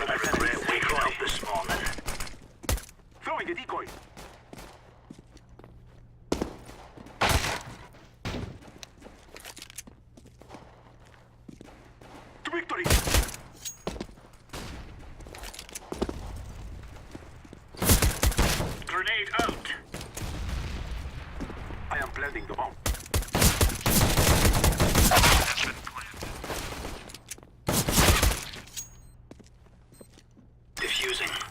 I regret waking up this morning. Throwing a decoy. To victory. Grenade out. I am planting the bomb. Diffusing.